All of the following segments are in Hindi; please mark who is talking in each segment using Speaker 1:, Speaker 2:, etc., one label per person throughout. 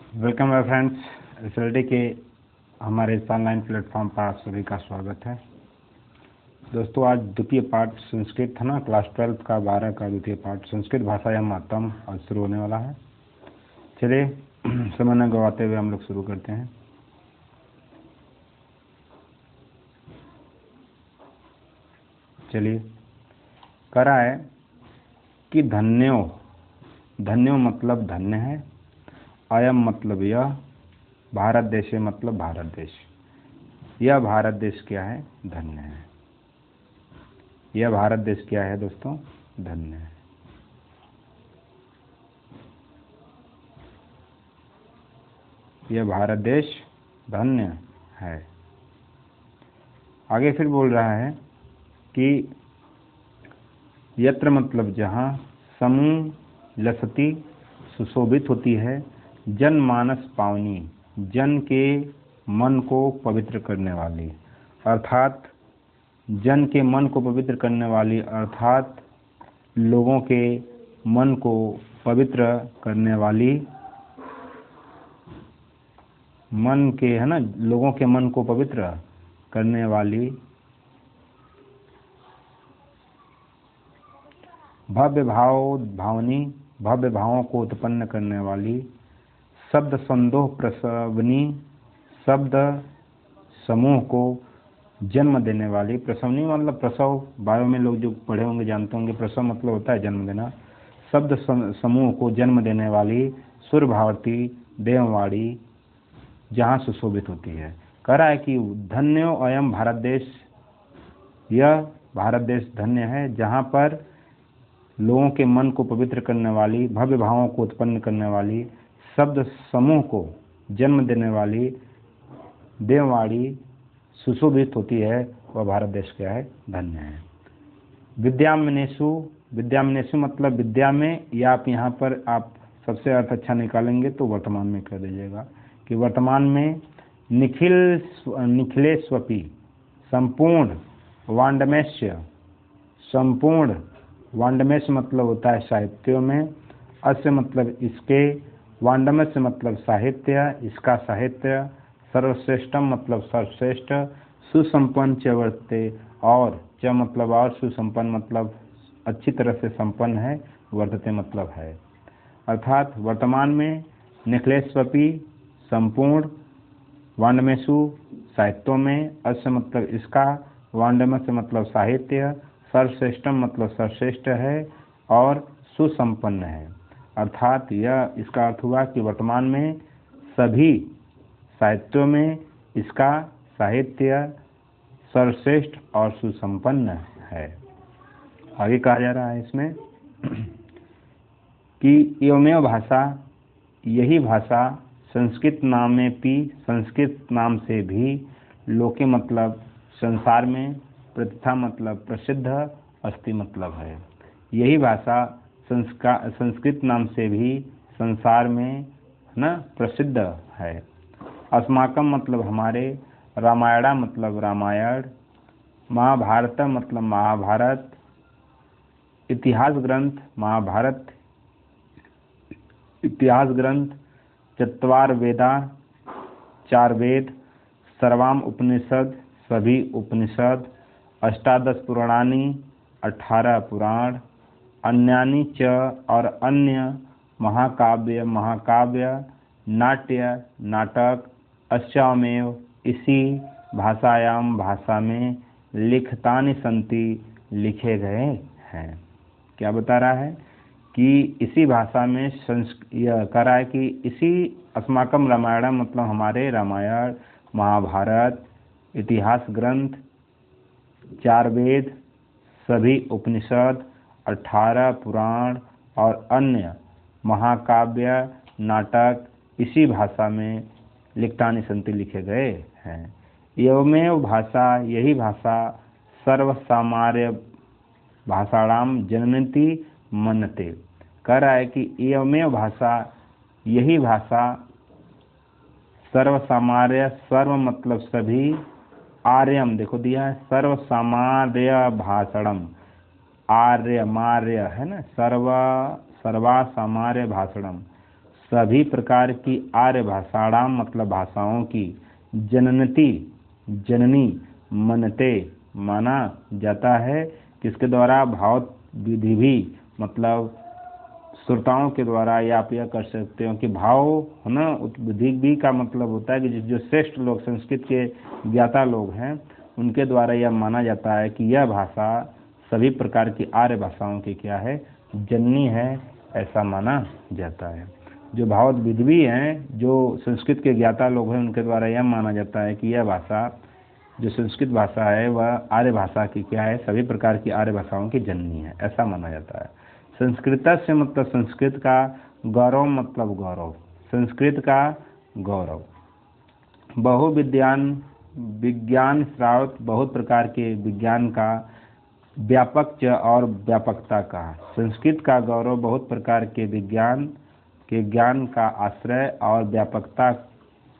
Speaker 1: वेलकम माय फ्रेंड्स, एसएलटी के हमारे इस ऑनलाइन प्लेटफॉर्म पर आप सभी का स्वागत है। दोस्तों, आज द्वितीय पाठ संस्कृत है ना, क्लास 12 का 12 का द्वितीय पाठ संस्कृत भाषा या मातम आज शुरू होने वाला है। चलिए समय न गवाते हुए हम लोग शुरू करते हैं। चलिए, करा है कि धन्यो मतलब धन्य है, अयम मतलब यह, भारत देश मतलब भारत देश। यह भारत देश क्या है? धन्य है। यह भारत देश क्या है दोस्तों? धन्य है। यह भारत देश धन्य है। आगे फिर बोल रहा है कि यत्र मतलब जहाँ, समूह लसती सुशोभित होती है, जनमानस पावनी जन के मन को पवित्र करने वाली, अर्थात जन के मन को पवित्र करने वाली, अर्थात लोगों के मन को पवित्र करने वाली, मन के है ना, लोगों के मन को पवित्र करने वाली, भव्य भावनी भव्य भावों को उत्पन्न करने वाली, शब्द संदोह प्रसवनी शब्द समूह को जन्म देने वाली। प्रसवनी मतलब प्रसव, बायो में लोग जो पढ़े होंगे जानते होंगे, प्रसव मतलब होता है जन्म देना। शब्द समूह को जन्म देने वाली, सुर भारती देववाड़ी जहाँ सुशोभित होती है। कह रहा है कि धन्यो अयम भारत देश, यह भारत देश धन्य है जहाँ पर लोगों के मन को पवित्र करने वाली, भव्य भावों को उत्पन्न करने वाली, शब्द समूह को जन्म देने वाली देववाड़ी सुशोभित होती है, वह भारत देश क्या है? धन्य है। विद्यामनेषु मतलब विद्या में, या आप यहाँ पर आप सबसे अर्थ अच्छा निकालेंगे तो वर्तमान में कर दीजिएगा कि वर्तमान में निखिलेष्वपि संपूर्ण वाण्डमेश मतलब होता है साहित्यों में, अस्य मतलब इसके, वाण्डमस्य मतलब साहित्य, इसका साहित्य, सर्वश्रेष्ठम मतलब सर्वश्रेष्ठ, सुसंपन्न च वर्तते, और च मतलब और, सुसंपन्न मतलब अच्छी तरह से संपन्न है, वर्तते मतलब है। अर्थात वर्तमान में निखिलेष्वपि संपूर्ण, वाण्डमेषु साहित्यों में, अस्य मतलब इसका, वाण्डमस्य मतलब साहित्य, सर्वश्रेष्ठम मतलब सर्वश्रेष्ठ है, और सुसंपन्न है। अर्थात यह इसका अर्थ हुआ कि वर्तमान में सभी साहित्यों में इसका साहित्य सर्वश्रेष्ठ और सुसंपन्न है। आगे कहा जा रहा है इसमें कि एवमेव भाषा, यही भाषा, संस्कृत नामेपि संस्कृत नाम से भी, लोके मतलब संसार में, प्रतिष्ठा मतलब प्रसिद्ध, अस्ति मतलब है। यही भाषा संस्कृत नाम से भी संसार में न प्रसिद्ध है। अस्माकम मतलब हमारे, रामायणा मतलब रामायण, महाभारत मतलब महाभारत, इतिहास ग्रंथ महाभारत इतिहास ग्रंथ, चत्वार वेदा 4 वेद, सर्वाम उपनिषद सभी उपनिषद, अष्टादश पुराणानि 18 पुराण, अन्यानि च और अन्य, महाकाव्य नाट्य नाटक, अस्यामेव इसी, भाषायाम भाषा में, लिखतानि सन्ति लिखे गए हैं। क्या बता रहा है कि इसी भाषा में यह कह रहा है कि इसी अस्माकम रामायण मतलब हमारे रामायण, महाभारत, इतिहास ग्रंथ, 4 वेद, सभी उपनिषद, 18 पुराण और अन्य महाकाव्य नाटक इसी भाषा में लिखतानि सन्ति लिखे गए हैं। एवमेव भाषा, यही भाषा, सर्वसामान्य भाषाणाम जनयति मन्यते। कह रहा है कि एवमेव भाषा, यही भाषा, सर्वसामान्य, सर्व मतलब सभी, आर्यम देखो दिया है, सर्वसामान्य भाषणम, आर्य मार्य है ना, सर्वा सामान्य भाषणम, सभी प्रकार की आर्य भाषाणाम मतलब भाषाओं की जननति जननी मनते माना जाता है, किसके द्वारा भाव विधि भी मतलब श्रोताओं के द्वारा, या आप यह कर सकते हो कि भाव है ना विधि भी का मतलब होता है कि जो श्रेष्ठ लोग संस्कृत के ज्ञाता लोग हैं उनके द्वारा यह माना जाता है कि यह भाषा सभी प्रकार की आर्य भाषाओं की क्या है, जननी है, ऐसा माना जाता है। जो भाव विद्वी हैं, जो संस्कृत के ज्ञाता लोग हैं, उनके द्वारा यह माना जाता है कि यह भाषा जो संस्कृत भाषा है वह आर्य भाषा की क्या है, सभी प्रकार की आर्य भाषाओं की जननी है, ऐसा माना जाता है। संस्कृत से मतलब संस्कृत का, गौरव मतलब गौरव, संस्कृत का गौरव। बहुविज्ञान विज्ञान श्रावत बहुत प्रकार के विज्ञान का, व्यापक च और व्यापकता का, संस्कृत का गौरव बहुत प्रकार के विज्ञान के ज्ञान का आश्रय और व्यापकता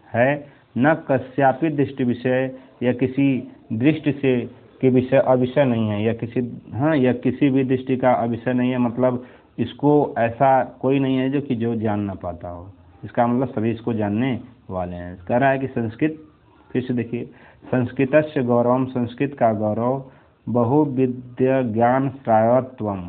Speaker 1: है, न कस्यापि दृष्टि विषय या किसी दृष्टि से के विषय अविषय नहीं है, या किसी भी दृष्टि का अविषय नहीं है, मतलब इसको ऐसा कोई नहीं है जो जान ना पाता हो, इसका मतलब सभी इसको जानने वाले हैं। कह रहा है कि संस्कृत, फिर से देखिए, संस्कृतस्य गौरवम संस्कृत का गौरव, बहुविद्य ज्ञान श्रायत्वम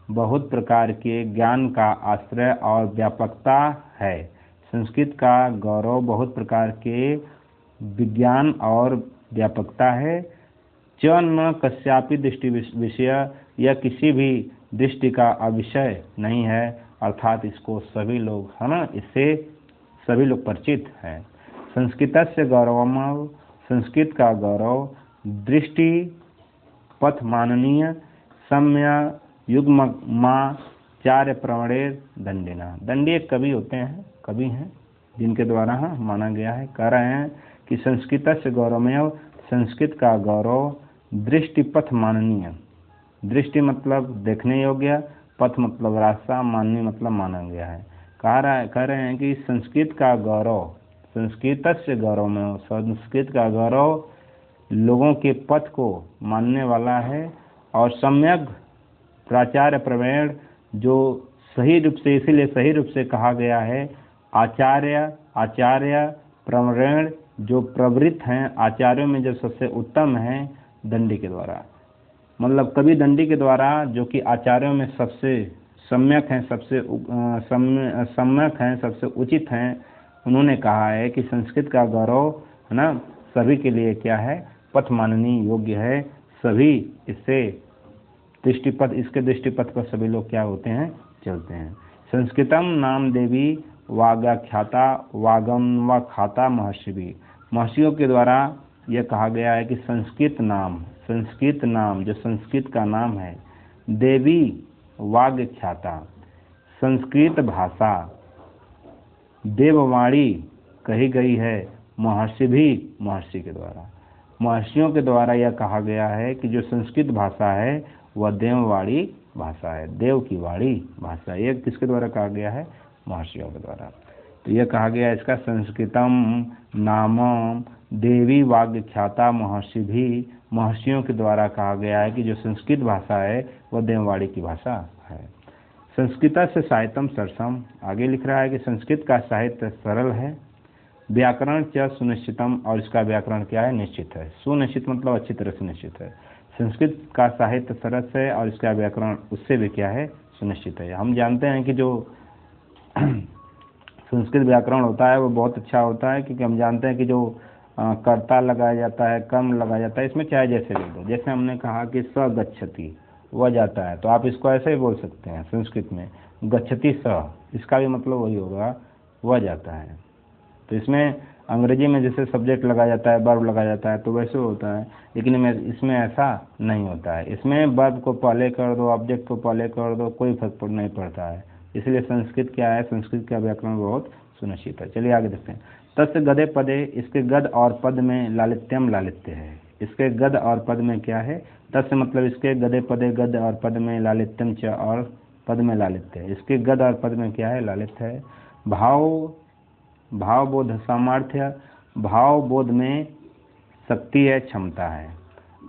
Speaker 1: बहुत प्रकार के ज्ञान का आश्रय और व्यापकता है। संस्कृत का गौरव बहुत प्रकार के विज्ञान और व्यापकता है। च न कस्यापि दृष्टि विषय, यह किसी भी दृष्टि का अविषय नहीं है, अर्थात इसको सभी लोग है ना, इससे सभी लोग परिचित हैं। संस्कृतस्य गौरवम संस्कृत का गौरव, दृष्टि पथ माननीय सम्य युग्माचार्य प्रवणेर दंडिना, दंडी एक कवि होते हैं, कवि हैं जिनके द्वारा माना गया है। कह रहे हैं कि संस्कृत से गौरवमेव संस्कृत का गौरव, दृष्टि पथ माननीय, दृष्टि मतलब देखने योग्य, पथ मतलब रास्ता, माननीय मतलब माना गया है। कह रहे हैं कि संस्कृत का गौरव, संस्कृत से गौरव में संस्कृत का गौरव लोगों के पथ को मानने वाला है, और सम्यक प्राचार्य प्रवीण जो सही रूप से, इसीलिए सही रूप से कहा गया है आचार्य प्रवीण जो प्रवृत्त हैं, आचार्यों में जो सबसे उत्तम हैं दंडी के द्वारा, मतलब कवि दंडी के द्वारा जो कि आचार्यों में सबसे सम्यक हैं, सबसे उचित हैं, उन्होंने कहा है कि संस्कृत का गौरव है ना सभी के लिए क्या है, पथ माननीय योग्य है, सभी इससे दृष्टिपथ, इसके दृष्टिपथ पर सभी लोग क्या होते हैं, चलते हैं। संस्कृतम नाम देवी वागाख्याता वागम व खाता महर्षि भी, महर्षियों के द्वारा यह कहा गया है कि संस्कृत नाम जो संस्कृत का नाम है, देवी वाग्ख्याता संस्कृत भाषा, देववाणी कही गई है, महर्षि के द्वारा, महर्षियों के द्वारा यह कहा गया है कि जो संस्कृत भाषा है वह देववाणी भाषा है, देव की वाणी भाषा। यह किसके द्वारा कहा गया है, महर्षियों के द्वारा। तो यह कहा गया इसका संस्कृतम नाम देवी वाग्ख्याता महर्षि भी, महर्षियों के द्वारा कहा गया है कि जो संस्कृत भाषा है वह देववाणी की भाषा है। संस्कृत से साहित्यम सरसम, आगे लिख रहा है कि संस्कृत का साहित्य सरल है, व्याकरण च सुनिश्चितम, और इसका व्याकरण क्या है, निश्चित है। सुनिश्चित मतलब अच्छी तरह से निश्चित है। संस्कृत का साहित्य सरस है और इसका व्याकरण उससे भी क्या है, सुनिश्चित है। हम जानते हैं कि जो संस्कृत व्याकरण होता है वो बहुत अच्छा होता है, क्योंकि हम जानते हैं कि जो कर्ता लगाया जाता है, कर्म लगाया जाता है, इसमें चाहे जैसे लिख दो। जैसे हमने कहा कि स गच्छति, वह जाता है, तो आप इसको ऐसे ही बोल सकते हैं संस्कृत में, गच्छति स, इसका भी मतलब वही होगा, वह जाता है। तो इसमें अंग्रेजी में जैसे सब्जेक्ट लगाया जाता है, वर्ब लगाया जाता है, तो वैसे होता है, लेकिन इसमें ऐसा नहीं होता है। इसमें वर्ब को पहले कर दो, ऑब्जेक्ट को पहले कर दो, कोई फर्क नहीं पड़ता है। इसलिए संस्कृत क्या है, संस्कृत का व्याकरण बहुत सुनिश्चित है। चलिए आगे देखते हैं। तस्य गदे पदे, इसके गद और पद में लालित्यम लालित्य है। इसके गद और पद में क्या है, तस्य मतलब इसके, गदे पदे गद और पद में, लालित्यम च और पद में लालित्य है। इसके गद और पद में क्या है, लालित्य है। भावबोध सामर्थ्य, भावबोध में शक्ति है, क्षमता है।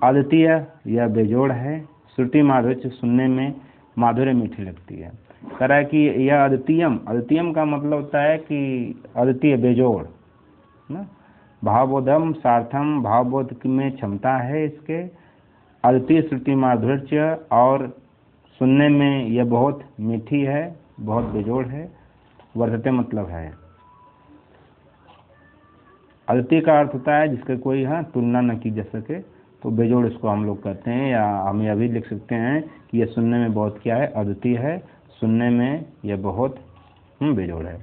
Speaker 1: अद्वितीय, यह बेजोड़ है। श्रुति माधुर्य, सुनने में माधुर्य मीठी लगती है। कह रहा है कि यह अद्वितीयम, अद्वितीयम का मतलब होता है कि अद्वितीय, बेजोड़ ना। भावबोधम सार्थम, भावबोध में क्षमता है इसके। अद्वितीय श्रुति माधुर्य, और सुनने में यह बहुत मीठी है, बहुत बेजोड़ है। वर्तते मतलब है, अद्वितीय का अर्थ होता है जिसके कोई तुलना न की जा सके, तो बेजोड़ इसको हम लोग कहते हैं। या हम यह भी लिख सकते हैं कि यह सुनने में बहुत क्या है, अद्वितीय है, सुनने में यह बहुत बेजोड़ है।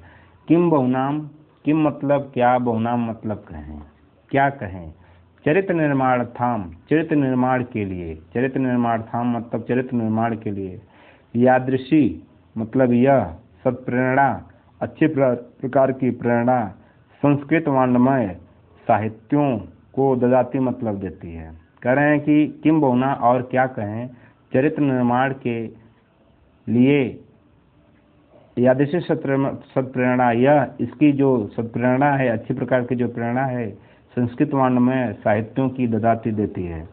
Speaker 1: किम बहुनाम, किम मतलब क्या, बहुनाम मतलब कहें, क्या कहें। चरित्र निर्माणार्थम, चरित्र निर्माण के लिए, चरित्र निर्माणार्थम मतलब चरित्र निर्माण के लिए। यादृशी मतलब यह, सत्प्रेरणा अच्छे प्रकार की प्रेरणा, संस्कृत वाङ्मय साहित्यों को ददाती मतलब देती है। कह रहे हैं कि किम बहुना, और क्या कहें, चरित्र निर्माण के लिए यादृशी सत्प्रेरणा, यह इसकी जो सत्प्रेरणा है, अच्छी प्रकार की जो प्रेरणा है, संस्कृत वाङ्मय साहित्यों की ददाती देती है।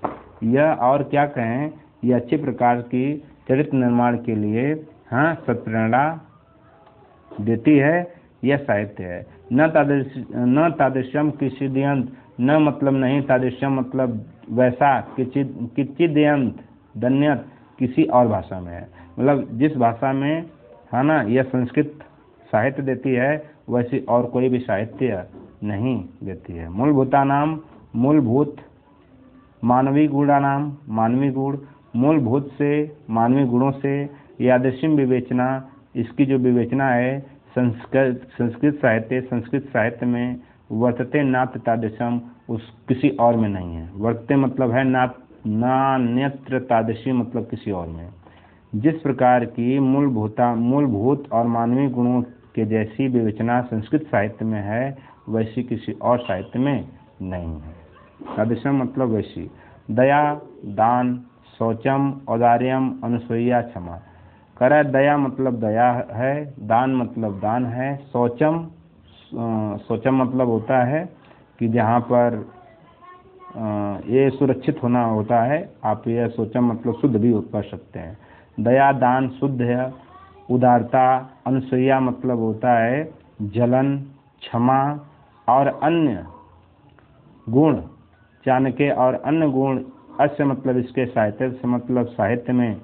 Speaker 1: यह और क्या कहें, यह अच्छे प्रकार की चरित्र निर्माण के लिए सत्प्रेरणा देती है, यह साहित्य है। न तादृश्यम किंचिदयंत, न मतलब नहीं, तादृश्यम मतलब वैसा, किंचिदयंत दन्यत किसी और भाषा में है, मतलब जिस भाषा में है ना यह संस्कृत साहित्य देती है वैसी और कोई भी साहित्य नहीं देती है। मूलभूता नाम, मूलभूत, मानवीय गुणा नाम, मानवीय गुण, मूलभूत से मानवीय गुणों से। यादृशिम विवेचना, इसकी जो विवेचना है संस्कृत साहित्य में वर्तते नात्र तादृशम, उस किसी और में नहीं है। वर्तते मतलब है नान्यत्र, तादृशी मतलब किसी और में। जिस प्रकार की मूलभूत और मानवीय गुणों के जैसी विवेचना संस्कृत साहित्य में है वैसी किसी और साहित्य में नहीं है। तादृशम मतलब वैसी। दया, दान, शौचम, औदार्यम, अनुसूया, क्षमा। करा दया मतलब दया है, दान मतलब दान है, शौचम मतलब होता है कि जहाँ पर ये सुरक्षित होना होता है, आप यह शौचम मतलब शुद्ध भी कर सकते हैं। दया, दान शुद्ध है। उदारता, अनुसूया मतलब होता है जलन, क्षमा और अन्य गुण, चाणक्य और अन्य गुण। अस्य मतलब इसके साहित्य से मतलब साहित्य में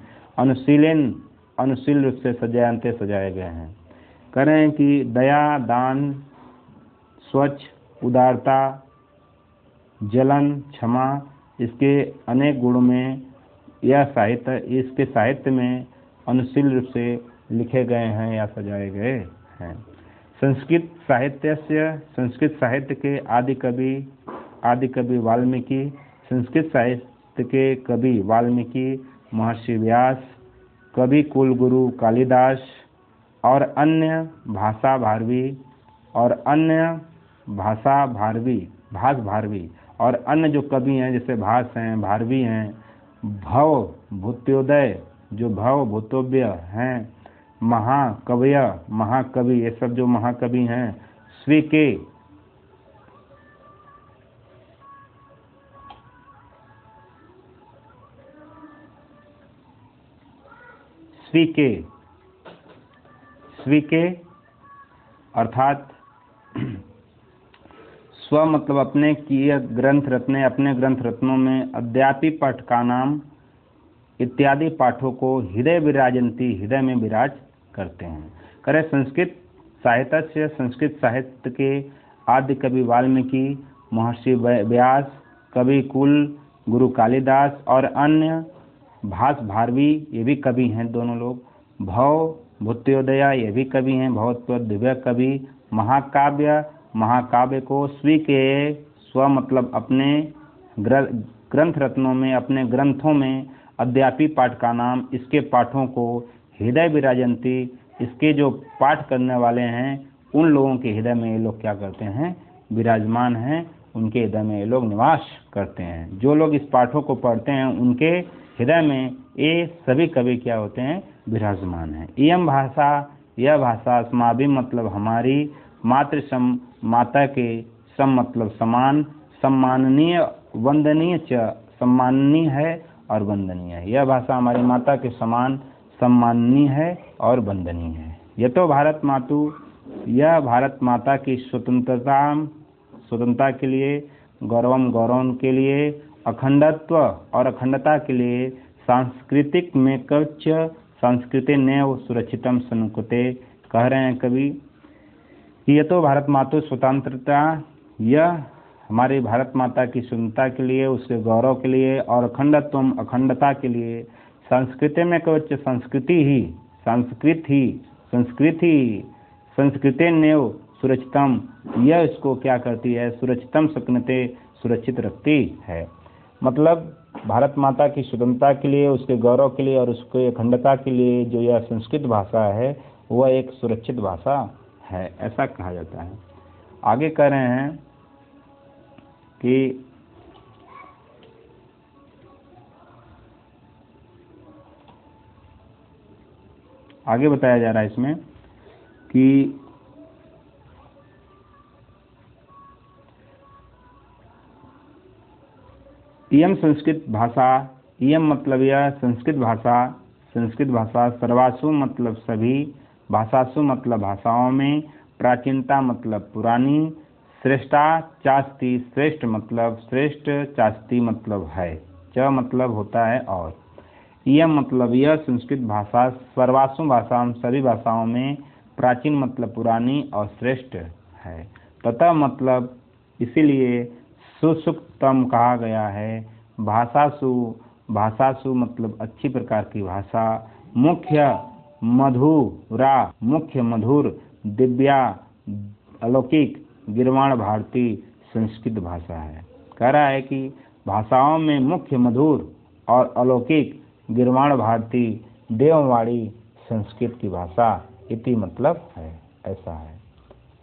Speaker 1: अनुशील रूप से सजाए गए हैं। करें कि दया, दान, स्वच्छ, उदारता, जलन, क्षमा, इसके अनेक गुणों में यह साहित्य, इसके साहित्य में अनुशील रूप से लिखे गए हैं या सजाए गए हैं। संस्कृत साहित्य के आदि कवि वाल्मीकि, संस्कृत साहित्य के कवि वाल्मीकि, महर्षि व्यास, कवि कुलगुरु कालिदास और अन्य भाषा भारवी और अन्य जो कवि हैं जैसे भास हैं, भारवी हैं, भव भूत्योदय जो भव भूतव्य हैं, महाकवि, ये सब जो महाकवि हैं, स्वीके अर्थात स्व मतलब अपने किए ग्रंथ रत्ने, अपने ग्रंथ रत्नों में अद्यापि पाठकानाम इत्यादि पाठों को हृदय विराजंती, हृदय में विराज करते हैं। करे संस्कृत साहित्य के आदि कवि वाल्मीकि, महर्षि व्यास, कवि कुल गुरु कालिदास और अन्य भास भारवी, ये भी कवि हैं दोनों लोग। भव भूत्योदया, ये भी कवि हैं, भवत्व दिव्य कवि। महाकाव्य को स्व मतलब अपने ग्रंथ रत्नों में, अपने ग्रंथों में, अद्यापि पाठ का नाम, इसके पाठों को हृदय विराजंती, इसके जो पाठ करने वाले हैं उन लोगों के हृदय में ये लोग क्या करते हैं, विराजमान हैं, उनके हृदय में ये लोग निवास करते हैं। जो लोग इस पाठों को पढ़ते हैं उनके हृदय में ये सभी कवि क्या होते हैं, विराजमान हैं। इयम भाषा, यह भाषा, अस्माभि मतलब हमारी, मातृ सम माता के, सम मतलब समान, सम्माननीय, वंदनीय च, सम्माननीय है और वंदनीय है। यह भाषा हमारी माता के समान सम्माननीय है और वंदनीय है। यह तो भारत मातु, यह भारत माता की स्वतंत्रता के लिए, गौरव के लिए, अखंडत्व और अखंडता के लिए, सांस्कृतिक मेकच संस्कृति नैव सुरक्षितम सन्कुते। कह रहे हैं कवि कि यह तो भारत माता स्वतंत्रता, यह हमारी भारत माता की स्वतंत्रता के लिए, उसके गौरव के लिए और अखंडता के लिए, संस्कृति में कवच संस्कृति नेव सुरक्षितम, यह इसको क्या करती है, सुरक्षितम सकनते सुरक्षित रखती है। मतलब भारत माता की स्वतंत्रता के लिए, उसके गौरव के लिए और उसके अखंडता के लिए जो यह संस्कृत भाषा है वह एक सुरक्षित भाषा है, ऐसा कहा जाता है। आगे कह रहे हैं कि आगे बताया जा रहा है इसमें कि इयम संस्कृत भाषा, इयम मतलब यह संस्कृत भाषा, सर्वासु मतलब सभी, भाषासु मतलब भाषाओं में, प्राचीनता मतलब पुरानी, श्रेष्ठा चास्ति श्रेष्ठ मतलब श्रेष्ठ, चास्ति मतलब है, च मतलब होता है और, यह मतलब यह संस्कृत भाषा, सर्वासु भाषाओं सभी भाषाओं में, प्राचीन मतलब पुरानी और श्रेष्ठ है, तथा मतलब इसीलिए सुसुक्तम कहा गया है। भाषासु मतलब अच्छी प्रकार की भाषा, मुख्य मधुर, दिव्या अलौकिक, गिरवाण भारती संस्कृत भाषा है। कह रहा है कि भाषाओं में मुख्य मधुर और अलौकिक गिरवाण भारती देववाणी संस्कृत की भाषा इति मतलब है, ऐसा है।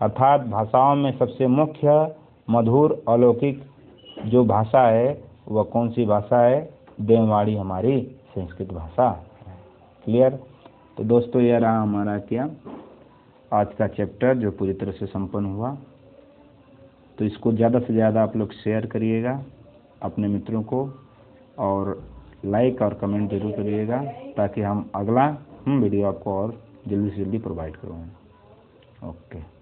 Speaker 1: अर्थात भाषाओं में सबसे मुख्य मधुर अलौकिक जो भाषा है वह कौन सी भाषा है, देववाणी हमारी संस्कृत भाषा है। क्लियर। तो दोस्तों यह रहा हमारा क्या आज का चैप्टर जो पूरी तरह से संपन्न हुआ। तो इसको ज़्यादा से ज़्यादा आप लोग शेयर करिएगा अपने मित्रों को और लाइक और कमेंट जरूर करिएगा ताकि हम अगला वीडियो आपको और जल्दी से जल्दी प्रोवाइड करूँ। ओके।